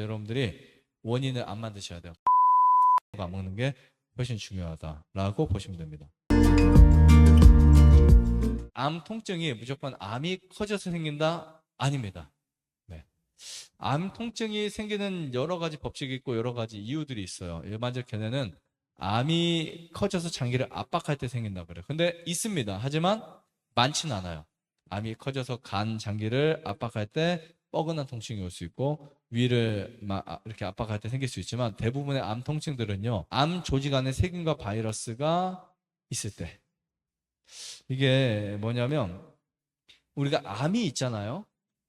여러분들이 원인을 안 만드셔야 돼요. 안 먹는 게 훨씬 중요하다라고 보시면 됩니다. 암 통증이 무조건 암이 커져서 생긴다? 아닙니다. 네. 암 통증이 생기는 여러 가지 법칙이 있고 여러 가지 이유들이 있어요. 일반적 견해는 암이 커져서 장기를 압박할 때 생긴다 그래요. 근데 있습니다. 하지만 많지는 않아요. 암이 커져서 간 장기를 압박할 때 뻐근한 통증이 올 수 있고 위를 이렇게 압박할 때 생길 수 있지만 대부분의 암 통증들은요, 암 조직 안에 세균과 바이러스가 있을 때. 이게 뭐냐면 우리가 암이 있잖아요.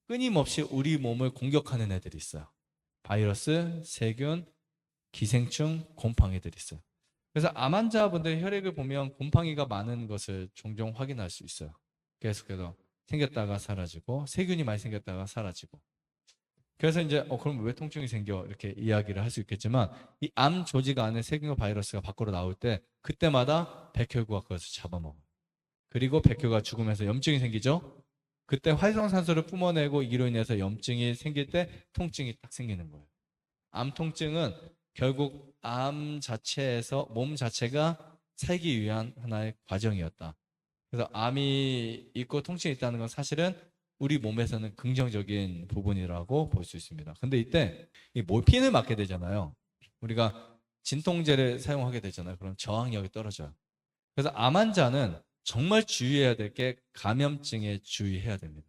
끊임없이 우리 몸을 공격하는 애들이 있어요. 바이러스, 세균, 기생충, 곰팡이들이 있어요. 그래서 암 환자분들 혈액을 보면 곰팡이가 많은 것을 종종 확인할 수 있어요. 계속해서 생겼다가 사라지고 세균이 많이 생겼다가 사라지고. 그래서 이제 그럼 왜 통증이 생겨? 이렇게 이야기를 할 수 있겠지만 이 암 조직 안에 세균과 바이러스가 밖으로 나올 때 그때마다 백혈구가 그것을 잡아먹어요. 그리고 백혈구가 죽으면서 염증이 생기죠. 그때 활성산소를 뿜어내고 이로 인해서 염증이 생길 때 통증이 딱 생기는 거예요. 암 통증은 결국 암 자체에서 몸 자체가 살기 위한 하나의 과정이었다. 그래서 암이 있고 통증이 있다는 건 사실은 우리 몸에서는 긍정적인 부분이라고 볼 수 있습니다. 근데 이때 이 모핀을 맞게 되잖아요. 우리가 진통제를 사용하게 되잖아요. 그럼 저항력이 떨어져요. 그래서 암 환자는 정말 주의해야 될 게 감염증에 주의해야 됩니다.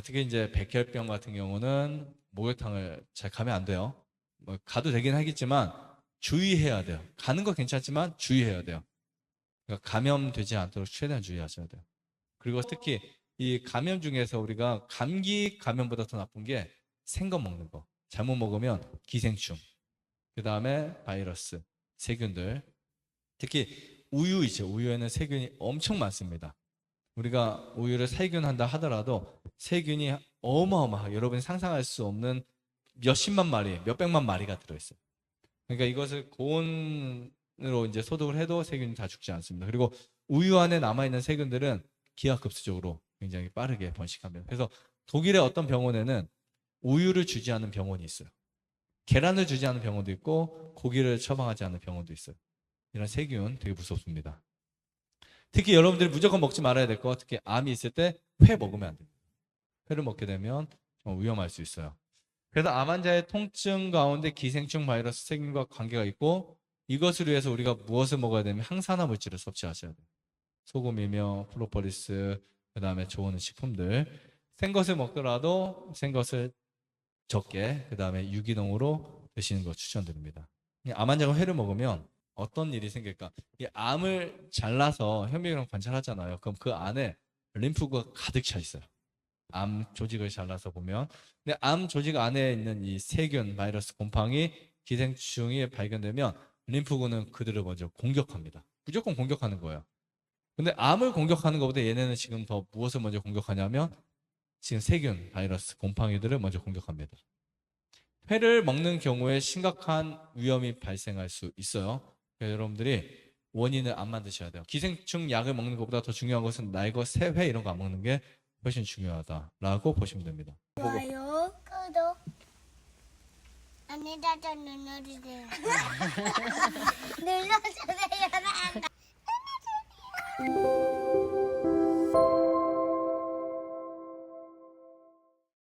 특히 이제 백혈병 같은 경우는 목욕탕을 잘 가면 안 돼요. 뭐 가도 되긴 하겠지만 주의해야 돼요. 가는 거 괜찮지만 주의해야 돼요. 그러니까 감염되지 않도록 최대한 주의하셔야 돼요. 그리고 특히 이 감염 중에서 우리가 감기 감염보다 더 나쁜 게 생거 먹는 거. 잘못 먹으면 기생충, 그 다음에 바이러스, 세균들. 특히 우유 있죠. 우유에는 세균이 엄청 많습니다. 우리가 우유를 살균한다 하더라도 세균이 어마어마하게 여러분이 상상할 수 없는 몇십만 마리, 몇백만 마리가 들어있어요. 그러니까 이것을 고온으로 이제 소독을 해도 세균이 다 죽지 않습니다. 그리고 우유 안에 남아있는 세균들은 기하급수적으로 굉장히 빠르게 번식합니다. 그래서 독일의 어떤 병원에는 우유를 주지 않는 병원이 있어요. 계란을 주지 않는 병원도 있고 고기를 처방하지 않는 병원도 있어요. 이런 세균 되게 무섭습니다. 특히 여러분들이 무조건 먹지 말아야 될 거, 특히 암이 있을 때 회 먹으면 안 됩니다. 회를 먹게 되면 정말 위험할 수 있어요. 그래서 암 환자의 통증 가운데 기생충, 바이러스, 세균과 관계가 있고 이것을 위해서 우리가 무엇을 먹어야 되면 항산화 물질을 섭취하셔야 돼요. 소금이며 프로폴리스, 그 다음에 좋은 식품들. 생것을 먹더라도 생것을 적게, 그 다음에 유기농으로 드시는 거 추천드립니다. 암 환자가 회를 먹으면 어떤 일이 생길까? 이 암을 잘라서 현미경으로 관찰하잖아요. 그럼 그 안에 림프구가 가득 차 있어요. 암 조직을 잘라서 보면. 근데 암 조직 안에 있는 이 세균, 바이러스, 곰팡이, 기생충이 발견되면 림프구는 그들을 먼저 공격합니다. 무조건 공격하는 거예요. 근데 암을 공격하는 것보다 얘네는 지금 더 무엇을 먼저 공격하냐면 지금 세균, 바이러스, 곰팡이들을 먼저 공격합니다. 회를 먹는 경우에 심각한 위험이 발생할 수 있어요. 그래서 여러분들이 원인을 안 만드셔야 돼요. 기생충 약을 먹는 것보다 더 중요한 것은 날거, 새회 이런 거 안 먹는 게 훨씬 중요하다라고 보시면 됩니다. 좋아요, 구독, 안에다가 눌러주세요. 눌러주세요. 눌러주세요.